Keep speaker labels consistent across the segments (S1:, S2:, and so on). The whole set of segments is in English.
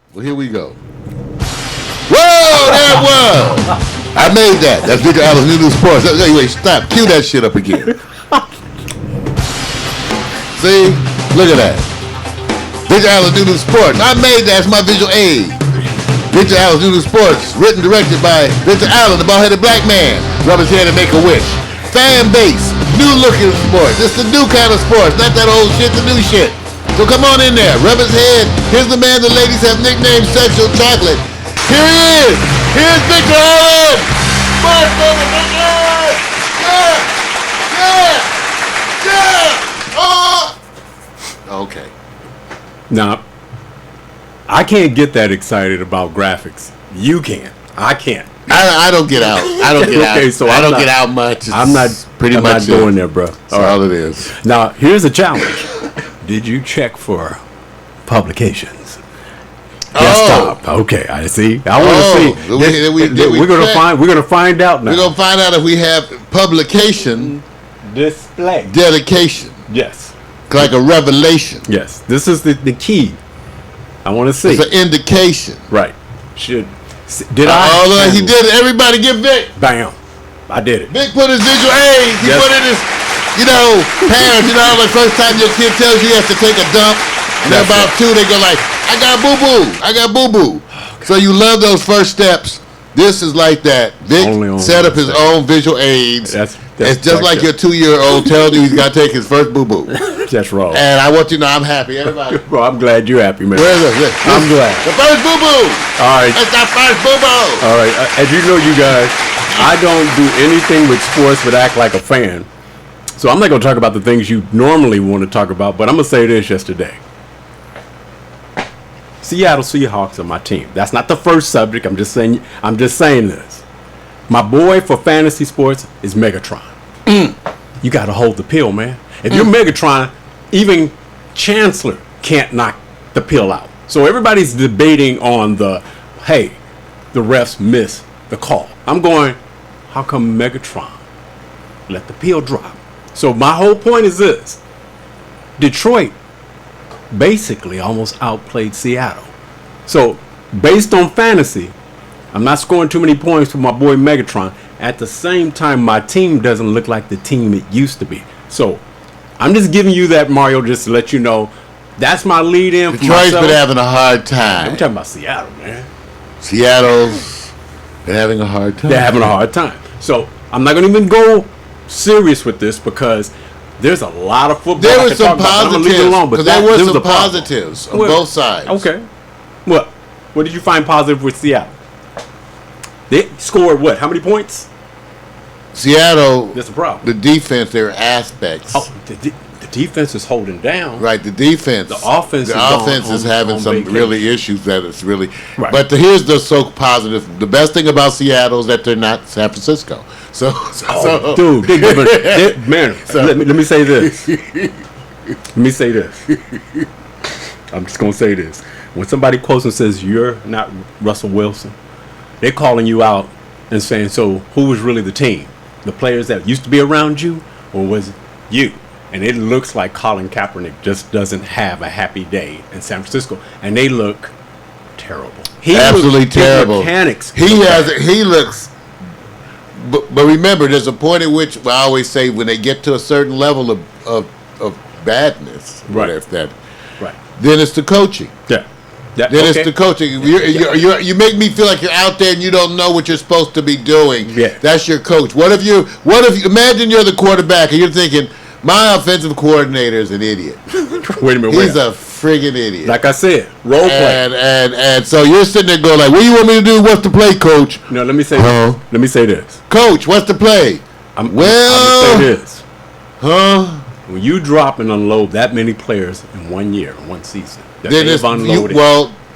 S1: Well, here we go. Whoa, there it was. I made that. That's Victor Allen's new Sportz. Wait, stop. Cue that shit up again. See? Look at that. Victor Allen's new Sportz. I made that. It's my visual aid. Victor Allen's new Sportz. Written, directed by Victor Allen, the bald-headed black man. Rub his head and make a wish. Fan base. New looking sports. It's the new kind of sports. Not that old shit, the new shit. So come on in there. Rub his head. Here's the man the ladies have nicknamed Sexual Chocolate. Here he is. Here's Victor Allen. Sports, baby, Victor Allen. Yeah. Okay.
S2: Now, I can't get that excited about graphics. You can. I can't.
S1: I don't get out. I don't get
S2: okay,
S1: out.
S2: So
S1: I don't get out much.
S2: I'm not going there, bro.
S1: That's all it is.
S2: Now, here's a challenge. Did you check for publications? Desktop. Okay, I see. I want to see. We're gonna find out now.
S1: We're gonna find out if we have publication
S2: display
S1: dedication.
S2: Yes.
S1: Like a revelation.
S2: Yes. This is the key. I want to see.
S1: It's an indication.
S2: Right. Did I?
S1: Oh, look, he did it. Everybody give Vic.
S2: Bam. I did it.
S1: Vic put his visual aid. He put in his, parents, the first time your kid tells you he has to take a dump, and they're about 2, they go like, I got boo-boo. I got boo-boo. Okay. So you love those first steps. This is like that. Vic set up his own visual aids. It's just like your 2-year-old telling you he's got to take his first boo-boo.
S2: That's wrong.
S1: And I want you to know I'm happy. Everybody.
S2: Bro, I'm glad you're happy, man.
S1: Where is it?
S2: I'm glad.
S1: The first boo-boo.
S2: All right.
S1: It's the first boo-boo.
S2: All right. As you know, you guys, I don't do anything with sports but act like a fan. So I'm not going to talk about the things you normally want to talk about, but I'm going to say this yesterday. Seattle Seahawks are my team. That's not the first subject. I'm just saying this. My boy for fantasy sports is Megatron. You got to hold the pill, man. If you're Megatron, even Chancellor can't knock the pill out. So everybody's debating on the refs missed the call. I'm going, how come Megatron let the pill drop? So my whole point is this. Detroit basically almost outplayed Seattle. So based on fantasy, I'm not scoring too many points for my boy Megatron. At the same time, my team doesn't look like the team it used to be. So I'm just giving you that, Mario, just to let you know. That's my lead in for
S1: Detroit's
S2: myself.
S1: been having a hard time.
S2: I'm talking about Seattle, man.
S1: Seattle's been having a hard time.
S2: They're having a hard time. So I'm not going to even go serious with this because there's a lot of football.
S1: There were some positives. There were some positives on both sides.
S2: Okay. What did you find positive with Seattle? They scored what? How many points?
S1: Seattle.
S2: That's a problem.
S1: The defense, there are aspects.
S2: Oh, the defense is holding down.
S1: Right, the defense.
S2: The offense
S1: is having some really issues that it's really.
S2: Right.
S1: But here's the so positive. The best thing about Seattle is that they're not San Francisco.
S2: Dude, man. Let me say this. Let me say this. I'm just gonna say this. When somebody quotes and says you're not Russell Wilson, they're calling you out and saying, so who was really the team? The players that used to be around you, or was it you? And it looks like Colin Kaepernick just doesn't have a happy day in San Francisco, and they look terrible.
S1: Absolutely terrible.
S2: Mechanics.
S1: He looks. But remember, there's a point at which I always say when they get to a certain level of badness,
S2: right?
S1: Right. Then it's the coaching.
S2: Yeah.
S1: It's the coaching. You make me feel like you're out there and you don't know what you're supposed to be doing.
S2: Yeah.
S1: That's your coach. What if you imagine you're the quarterback and you're thinking, my offensive coordinator is an idiot.
S2: Wait a minute.
S1: He's a friggin' idiot.
S2: Like I said, role play.
S1: And so you're sitting there going like, what do you want me to do? What's the play, coach?
S2: No, let me say this. Let me say this.
S1: Coach, what's the play?
S2: I'm going to say this.
S1: When
S2: you drop and unload that many players in 1 year, in one season,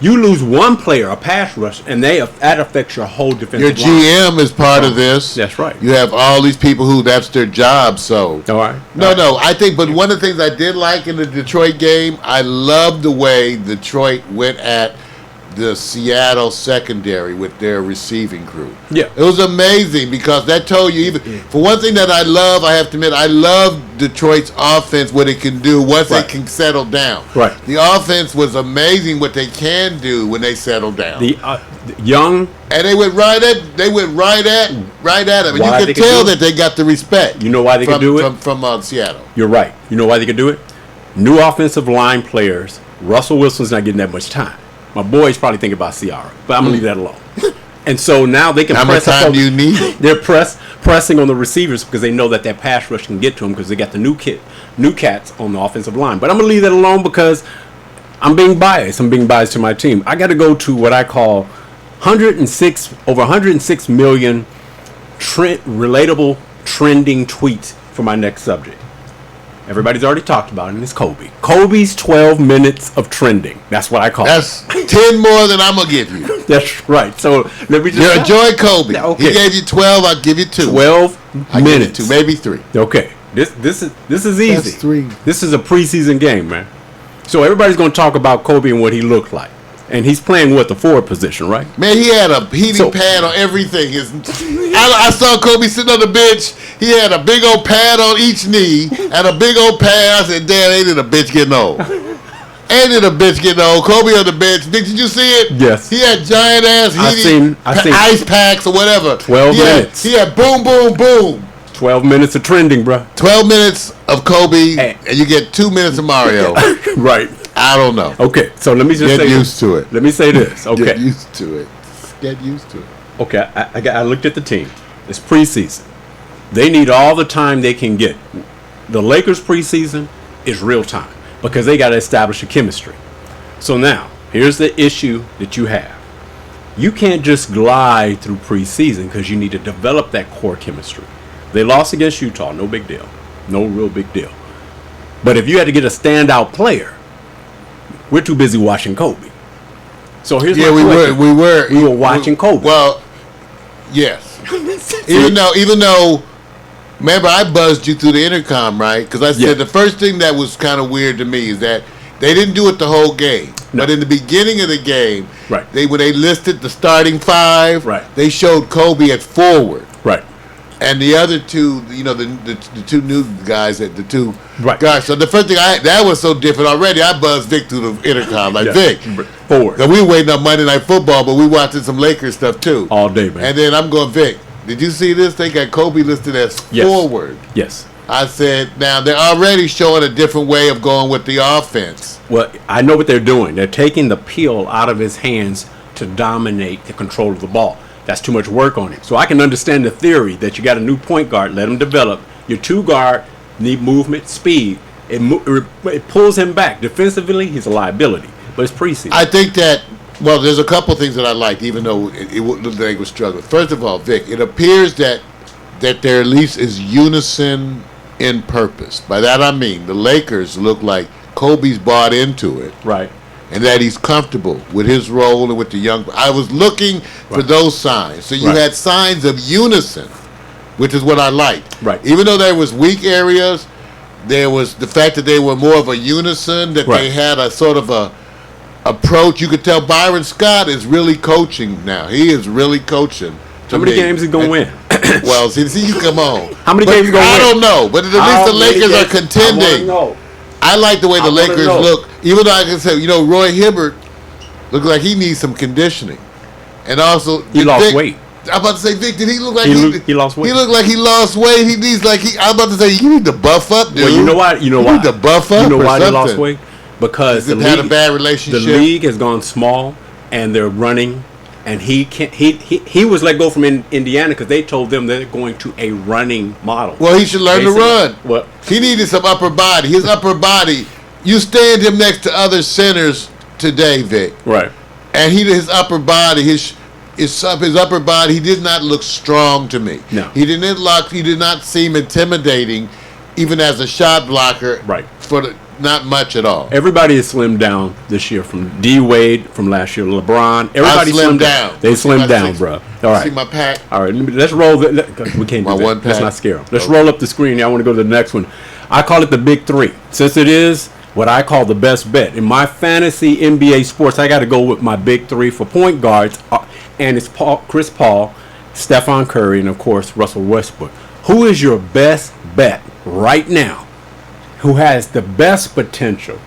S2: you lose one player, a pass rush, and that affects your whole defensive line.
S1: Your GM is part of this.
S2: That's right.
S1: You have all these people who that's their job. So
S2: all right.
S1: No. I think, but one of the things I did like in the Detroit game, I loved the way Detroit went at the Seattle secondary with their receiving crew.
S2: Yeah.
S1: It was amazing because that told you, for one thing that I love, I have to admit, I love Detroit's offense, what it can do once they can settle down.
S2: Right.
S1: The offense was amazing what they can do when they settle down.
S2: The young.
S1: And they went right at him. And
S2: Why
S1: you
S2: they
S1: could
S2: could
S1: tell
S2: do it?
S1: that they got the respect.
S2: You know why they could do it?
S1: From Seattle.
S2: You're right. You know why they could do it? New offensive line players. Russell Wilson's not getting that much time. My boys probably think about Ciara, but I'm going to leave that alone. And so now they can
S1: How much
S2: press.
S1: time do you need?
S2: They're pressing on the receivers because they know that pass rush can get to them because they got the new cats on the offensive line. But I'm going to leave that alone because I'm being biased. I'm being biased to my team. I got to go to what I call over 106 million relatable trending tweets for my next subject. Everybody's already talked about it, and it's Kobe. Kobe's 12 minutes of trending. That's what I call it.
S1: That's 10 more than I'm going to give you.
S2: That's right. So let me just...
S1: Enjoy Kobe.
S2: Okay.
S1: He gave you 12, I'll give you 2.
S2: 12
S1: I
S2: minutes.
S1: Give you 2, maybe 3.
S2: Okay. This is easy.
S1: That's 3.
S2: This is a preseason game, man. So everybody's going to talk about Kobe and what he looked like. And he's playing the forward position, right?
S1: Man, he had a heating pad on everything. I saw Kobe sitting on the bench. He had a big old pad on each knee and a big old pad. I said, damn, ain't it a bitch getting old? Ain't it a bitch getting old? Kobe on the bench. Did you see it?
S2: Yes.
S1: He had giant ass
S2: I seen
S1: ice packs or whatever.
S2: 12 minutes.
S1: He had boom, boom, boom.
S2: 12 minutes of trending, bro.
S1: 12 minutes of Kobe, and you get 2 minutes of Mario.
S2: Right.
S1: I don't know.
S2: Okay, so let me just
S1: Get used to it.
S2: Let me say this. Okay.
S1: Get used to it. Get used to it.
S2: Okay, I looked at the team. It's preseason. They need all the time they can get. The Lakers preseason is real time because they got to establish a chemistry. So now, here's the issue that you have. You can't just glide through preseason because you need to develop that core chemistry. They lost against Utah, no big deal. No real big deal. But if you had to get a standout player, we're too busy watching Kobe. So here's my question.
S1: we were
S2: watching Kobe.
S1: Well, yes. even though, remember I buzzed you through the intercom, right? Because I said the first thing that was kind of weird to me is that they didn't do it the whole game. No. But in the beginning of the game,
S2: right,
S1: when they listed the starting 5,
S2: right,
S1: they showed Kobe at forward.
S2: Right.
S1: And the other two, the two new guys, the two
S2: right.
S1: guys. So the first thing that was so different already. I buzzed Vic through the intercom, like Vic,
S2: forward.
S1: Cause we were waiting on Monday Night Football, but we watching some Lakers stuff too
S2: all day, man.
S1: And then I'm going, Vic, did you see this? They got Kobe listed as forward.
S2: Yes.
S1: I said, now they're already showing a different way of going with the offense.
S2: Well, I know what they're doing. They're taking the peel out of his hands to dominate the control of the ball. That's too much work on him. So I can understand the theory that you got a new point guard, let him develop. Your 2 guard need movement, speed. It pulls him back. Defensively, he's a liability. But it's preseason.
S1: I think that, well, there's a couple things that I liked, even though it looked like they were struggling. First of all, Vic, it appears that there at least is unison in purpose. By that I mean the Lakers look like Kobe's bought into it.
S2: Right.
S1: And that he's comfortable with his role and with the young. I was looking for those signs. So you had signs of unison, which is what I liked.
S2: Right.
S1: Even though there was weak areas, there was the fact that they were more of a unison, that they had a sort of a approach. You could tell Byron Scott is really coaching now. He is really coaching.
S2: How many games is he going to win?
S1: Well, see, you come on.
S2: How many games is he going to win?
S1: I don't know, but at least the Lakers are contending. I like the way the Lakers look. Even though I can say, Roy Hibbert looks like he needs some conditioning. And also,
S2: he lost weight.
S1: I'm about to say, Vic, did he look like
S2: he lost weight?
S1: He looked like he lost weight. He needs I'm about to say, you need to buff up, dude.
S2: Well, you know why? You
S1: need to buff up.
S2: You know why
S1: he
S2: lost weight? Because
S1: the league had a bad relationship.
S2: The league has gone small, and they're running. And he can't. He was let go from Indiana because they told them they're going to a running model.
S1: Well, he should learn to run.
S2: Well,
S1: he needed some upper body. His upper body. You stand him next to other centers today, Vic.
S2: Right.
S1: And his upper body, his upper body, he did not look strong to me.
S2: No.
S1: He did not seem intimidating, even as a shot blocker.
S2: Right.
S1: Not much at all.
S2: Everybody has slimmed down this year, from D Wade, from last year, LeBron. Everybody
S1: slimmed down.
S2: They slimmed down, bro. All right.
S1: See my pack.
S2: All right. Let's roll. We can't do that. Let's not scare them. Let's roll up the screen. I want to go to the next one. I call it the big 3. Since it is what I call the best bet. In my fantasy NBA sports, I got to go with my big three for point guards, and it's Chris Paul, Stephen Curry, and, of course, Russell Westbrook. Who is your best bet right now who has the best potential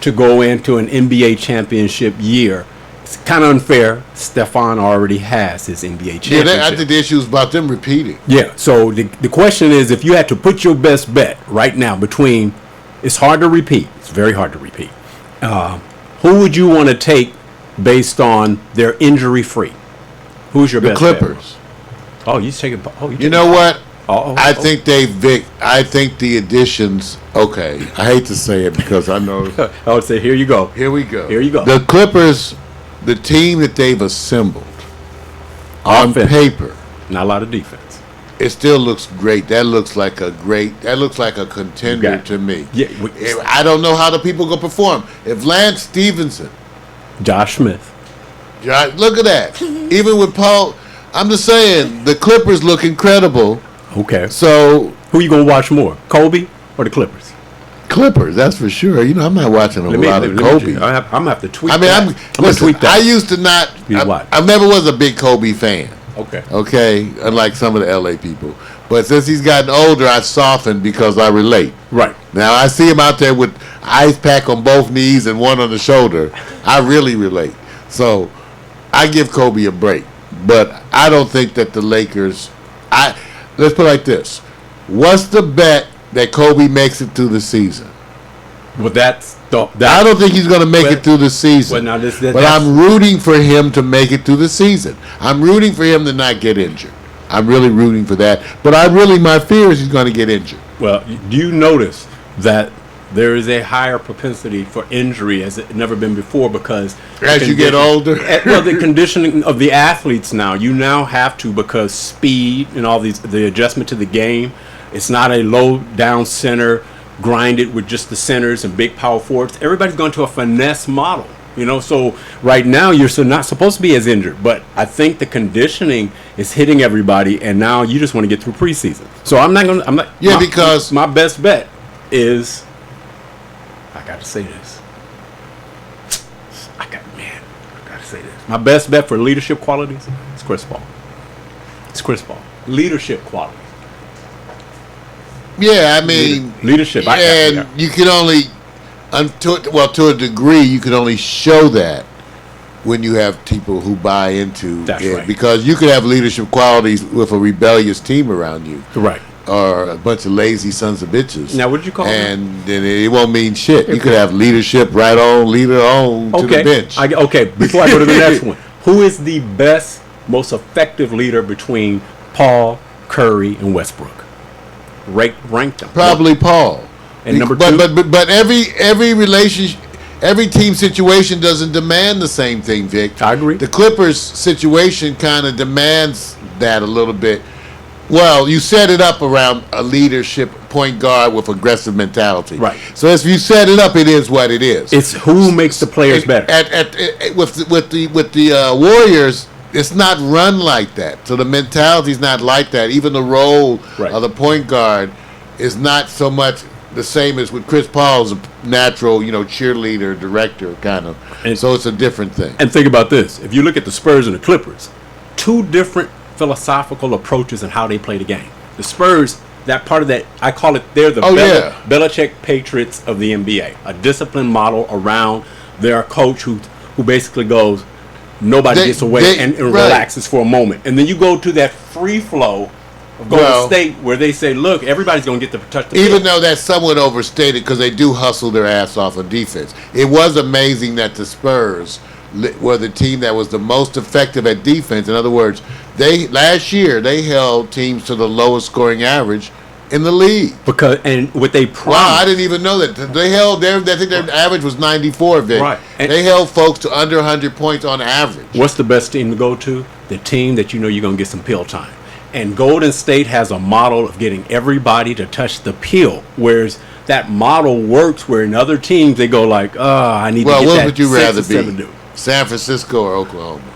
S2: to go into an NBA championship year? It's kind of unfair. Stefan already has his NBA championship.
S1: Yeah, I think the issue is about them repeating.
S2: Yeah, so the question is, if you had to put your best bet right now between, it's hard to repeat. It's very hard to repeat. Who would you want to take based on their injury-free? Who's your best bet?
S1: The Clippers.
S2: Oh, you taking? Oh,
S1: you know what? I think I think the additions. Okay, I hate to say it because I know.
S2: I would say, here you go.
S1: Here we go.
S2: Here you go.
S1: The Clippers, the team that they've assembled on
S2: Offense.
S1: paper,
S2: Not a lot of defense.
S1: it still looks great. That looks like a contender to me.
S2: Yeah,
S1: I don't know how the people gonna perform. If Lance Stevenson,
S2: Josh Smith.
S1: look at that. Even with Paul, I'm just saying the Clippers look incredible.
S2: Okay.
S1: So
S2: Who you gonna watch more, Kobe or the Clippers?
S1: Clippers, that's for sure. You know, I'm not watching a lot of Kobe.
S2: I'm gonna have to tweet.
S1: I mean,
S2: that.
S1: I'm
S2: gonna tweet that.
S1: I used to not. I never was a big Kobe fan. Okay, unlike some of the LA people. But since he's gotten older, I softened because I relate.
S2: Right.
S1: Now I see him out there with ice pack on both knees and one on the shoulder. I really relate. So I give Kobe a break. But I don't think that the Lakers. Let's put it like this: what's the bet that Kobe makes it through the season?
S2: Well,
S1: I don't think he's going to make it through the season.
S2: Well, now
S1: but I'm rooting for him to make it through the season. I'm rooting for him to not get injured. I'm really rooting for that. But my fear is he's going to get injured.
S2: Well, do you notice that there is a higher propensity for injury as it never been before because
S1: as you get older?
S2: Well, the conditioning of the athletes now, you now have to, because speed and all the adjustment to the game, it's not a low down center grinded with just the centers and big power forwards. Everybody's going to a finesse model, so right now you're not supposed to be as injured, but I think the conditioning is hitting everybody, and now you just want to get through preseason. So because my best bet is, I got to say this. I got to say this. My best bet for leadership qualities is Chris Paul. It's Chris Paul. Leadership qualities.
S1: Yeah, I mean,
S2: leadership.
S1: You can only, to a degree, you can only show that when you have people who buy into it. Right. Because you could have leadership qualities with a rebellious team around you.
S2: Right.
S1: Or a bunch of lazy sons of bitches.
S2: Now, what did you call
S1: them? And then it won't mean shit. You could have leadership leader on to the bench.
S2: Before I go to the next one, who is the best, most effective leader between Paul, Curry, and Westbrook? Rank them.
S1: Probably Paul.
S2: And number two.
S1: But every relationship, every team situation doesn't demand the same thing, Vic.
S2: I agree.
S1: The Clippers situation kind of demands that a little bit. Well, you set it up around a leadership point guard with aggressive mentality.
S2: Right.
S1: So if you set it up, it is what it is.
S2: It's who makes the players better.
S1: With the Warriors, it's not run like that. So the mentality's not like that. Even the role of the point guard is not so much the same as with Chris Paul's a natural, cheerleader, director kind of. And so it's a different thing.
S2: And think about this. If you look at the Spurs and the Clippers, two different philosophical approaches in how they play the game. The Spurs, that part of that, I call it, they're the Belichick Patriots of the NBA. A disciplined model around their coach who basically goes, nobody gets away and relaxes for a moment. And then you go to that free flow of Golden State where they say, look, everybody's going to get to touch the
S1: field. Though that's somewhat overstated because they do hustle their ass off on defense. It was amazing that the Spurs were the team that was the most effective at defense. In other words, last year they held teams to the lowest scoring average in the league.
S2: With a promise.
S1: Wow, I didn't even know that. They held I think their average was 94, Vic.
S2: Right. And
S1: they held folks to under 100 points on average.
S2: What's the best team to go to? The team that you're going to get some pill time. And Golden State has a model of getting everybody to touch the pill, whereas that model works where in other teams they go like, I need to get that.
S1: Well, what would you rather be?
S2: Do.
S1: San Francisco or Oklahoma?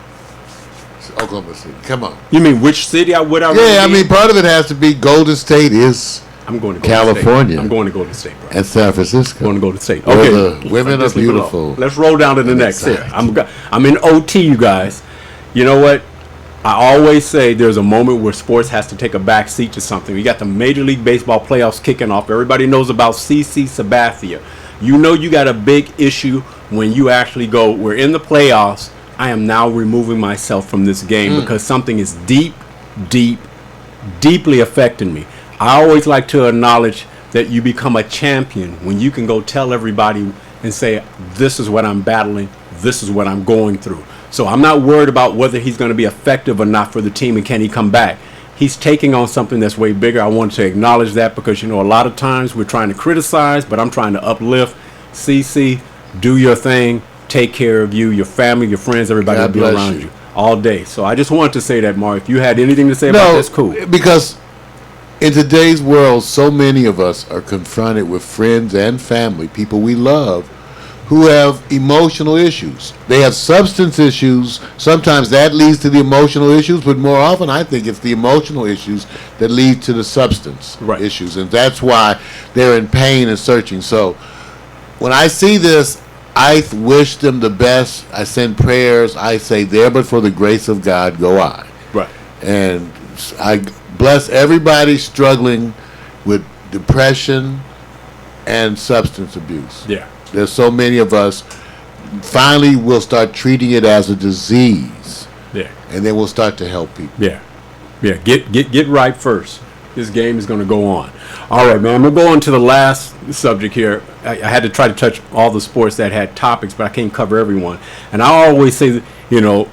S1: Oklahoma City. Come on.
S2: You mean which city would I rather be?
S1: I mean, part of it has to be Golden State is
S2: I'm going to go
S1: California.
S2: To state. I'm going to go to state, bro.
S1: And San Francisco.
S2: I'm going to go to state.
S1: Where
S2: Okay.
S1: the women are beautiful.
S2: Let's roll down to the next here. I'm in OT, you guys. You know what? I always say there's a moment where sports has to take a back seat to something. We got the Major League Baseball playoffs kicking off. Everybody knows about CC Sabathia. You know you got a big issue when you actually go, we're in the playoffs. I am now removing myself from this game because something is deeply affecting me. I always like to acknowledge that you become a champion when you can go tell everybody and say, this is what I'm battling, this is what I'm going through. So I'm not worried about whether he's going to be effective or not for the team and can he come back. He's taking on something that's way bigger. I want to acknowledge that because, you know, a lot of times we're trying to criticize, but I'm trying to uplift. CC, do your thing. Take care of you, your family, your friends, everybody will be around you all day. So I just wanted to say that, Mark. If you had anything to say about this, cool.
S1: Because in today's world, so many of us are confronted with friends and family, people we love, who have emotional issues. They have substance issues. Sometimes that leads to the emotional issues, but more often I think it's the emotional issues that lead to the substance issues. And that's why they're in pain and searching. So when I see this, I wish them the best. I send prayers. I say, there but for the grace of God go I.
S2: Right.
S1: And I bless everybody struggling with depression and substance abuse.
S2: Yeah.
S1: There's so many of us. Finally, we'll start treating it as a disease.
S2: Yeah.
S1: And then we'll start to help people.
S2: Yeah. Yeah. Get right first. This game is going to go on. All right, man. I'm going to go on to the last subject here. I had to try to touch all the sports that had topics, but I can't cover everyone. And I always say, you know,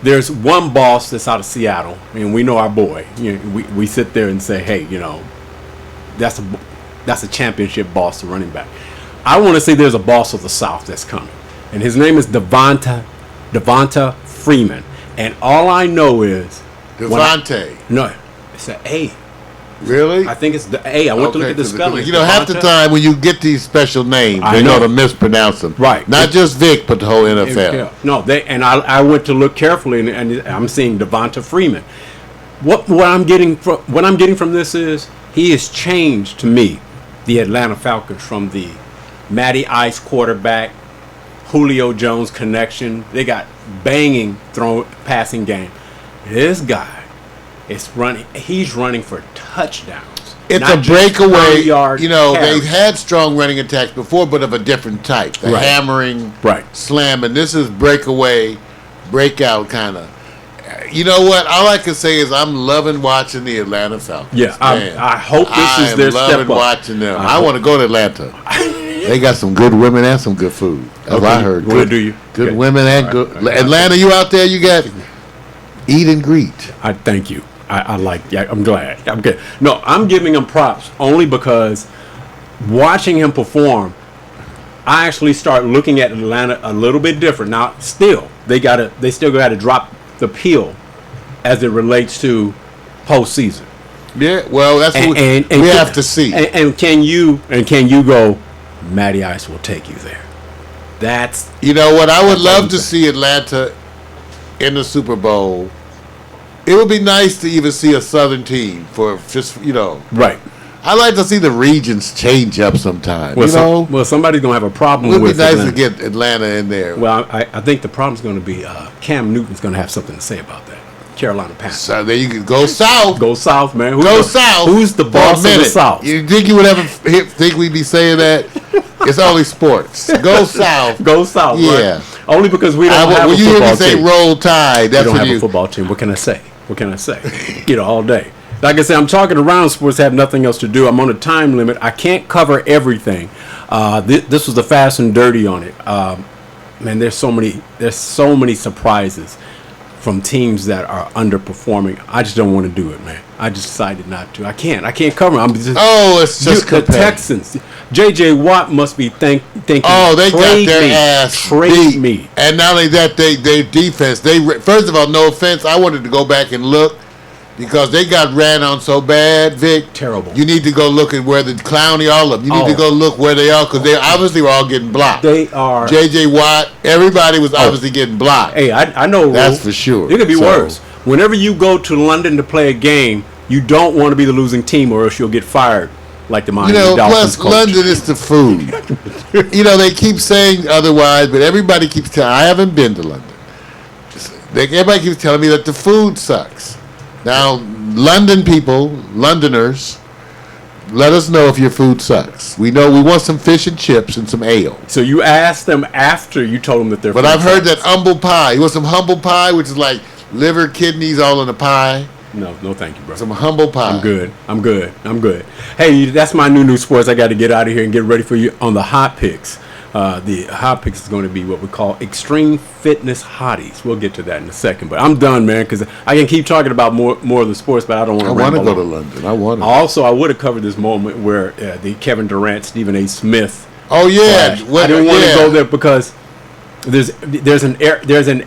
S2: there's one boss that's out of Seattle, and we know our boy. You know, we sit there and say, hey, you know, that's a championship boss to running back. I want to say there's a boss of the South that's coming, and his name is Devonta Freeman. And all I know is
S1: Devontae.
S2: No, it's an A.
S1: Really?
S2: I think it's the A. I went to look at the spelling.
S1: You know, half the time when you get these special names,
S2: I
S1: they
S2: know
S1: to mispronounce them.
S2: Right.
S1: Not just Vic, but the whole NFL.
S2: No, I went to look carefully, and I'm seeing Devonta Freeman. What I'm getting from this is he has changed to me the Atlanta Falcons from the Matty Ice quarterback, Julio Jones connection. They got banging passing game. This guy is running. He's running for touchdowns.
S1: It's a breakaway.
S2: You
S1: know, they've had strong running attacks before, but of a different type. The hammering, slam, and this is breakaway, breakout kind of. You know what? All I can say is I'm loving watching the Atlanta Falcons.
S2: Yeah, I hope this is their step up.
S1: I'm loving watching them. I want to go to Atlanta. They got some good women and some good food. That's what I heard. Good women and good. Right. Atlanta, you out there? You got eat and greet.
S2: I thank you. I like. Yeah, I'm glad. I'm good. No, I'm giving him props only because watching him perform, I actually start looking at Atlanta a little bit different. Now, still, they still got to drop the peel as it relates to postseason.
S1: Yeah, well, that's what we have to see.
S2: And can you go? Matty Ice will take you there. That's
S1: you know what I would love to see Atlanta in the Super Bowl. It would be nice to even see a Southern team for just
S2: right.
S1: I like to see the regions change up sometime.
S2: Well, somebody's gonna have a problem.
S1: It would
S2: with
S1: be nice
S2: Atlanta.
S1: to get Atlanta in there.
S2: Well, I think the problem's going to be Cam Newton's going to have something to say about that. Carolina Panthers.
S1: So there you can go south.
S2: Go south, man.
S1: South.
S2: Who's the boss of the South?
S1: You think you would ever think we'd be saying that? It's only sports. Go south.
S2: Go south. Yeah. Right? Only because we don't have a football team.
S1: When you hear me say roll tide, that's
S2: we don't have a football team. What can I say? All day. Like I said, I'm talking around sports. Have nothing else to do. I'm on a time limit. I can't cover everything. This was the fast and dirty on it. Man, there's so many surprises from teams that are underperforming. I just don't want to do it, man. I just decided not to. I can't cover them.
S1: It's just
S2: the Texans. J.J. Watt must be thinking.
S1: Oh, they got their ass beat.
S2: Me.
S1: And not only that, their defense. First of all, no offense, I wanted to go back and look because they got ran on so bad, Vic.
S2: Terrible.
S1: You need to go look at where the Clowney, all of them. You need to go look where they are because they obviously were all getting blocked.
S2: They are.
S1: J.J. Watt, everybody was obviously getting blocked.
S2: Hey, I know.
S1: That's for sure.
S2: It could be worse. Whenever you go to London to play a game, You don't want to be the losing team, or else you'll get fired, like the Miami
S1: You know,
S2: Dolphins
S1: plus
S2: coach.
S1: London is the food. You know, they keep saying otherwise, but everybody keeps telling. I haven't been to London. Everybody keeps telling me that the food sucks. Now, London people, Londoners, let us know if your food sucks. We know we want some fish and chips and some ale.
S2: So you asked them after you told them that they're.
S1: But I've heard that humble pie. You want some humble pie, which is like liver, kidneys, all in a pie.
S2: No, thank you, bro.
S1: Some humble pie.
S2: I'm good. Hey, that's my new sports. I got to get out of here and get ready for you on the hot picks. The hot picks is going to be what we call extreme fitness hotties. We'll get to that in a second. But I'm done, man, because I can keep talking about more of the sports, but I don't want to.
S1: I want to go to London. I
S2: would have covered this moment where the Kevin Durant, Stephen A. Smith.
S1: Oh yeah,
S2: I didn't want to go there because there's an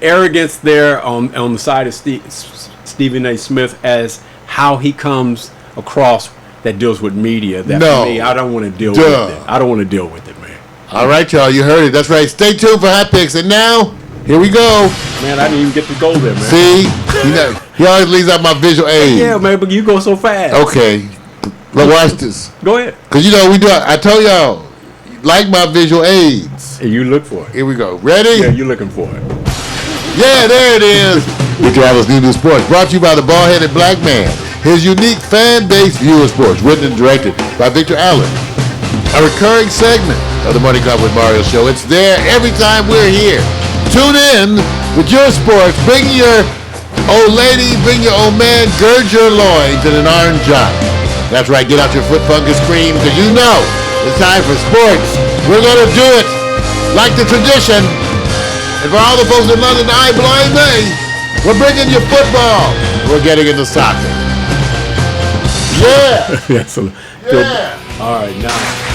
S2: arrogance there on the side of Stephen A. Smith as how he comes across that deals with media. That for me, I don't want to deal with it. I don't want to deal with it, man.
S1: All right, y'all, you heard it. That's right. Stay tuned for hot picks. And now, here we go.
S2: Man, I didn't even get to go there, man.
S1: See, he always leaves out my visual aid.
S2: Yeah, man, but you go so fast.
S1: Okay, let's watch this.
S2: Go ahead.
S1: Cause we do. I told y'all, like my visual aids.
S2: Hey, you look for it.
S1: Here we go. Ready?
S2: Yeah, you're looking for it.
S1: Yeah, there it is. Victor Allen's New Sports, brought to you by the bald-headed black man. His unique fan-based view of sports, written and directed by Victor Allen. A recurring segment of the Money Club with Mario show. It's there every time we're here. Tune in with your sports. Bring your old lady, bring your old man, gird your loins in an orange job. That's right, get out your foot fungus cream, because you know it's time for sports. We're going to do it like the tradition. And for all the folks in London, I blind me. We're bringing you football. We're getting into soccer. Yeah.
S2: Yeah.
S1: Yeah.
S2: All right, now.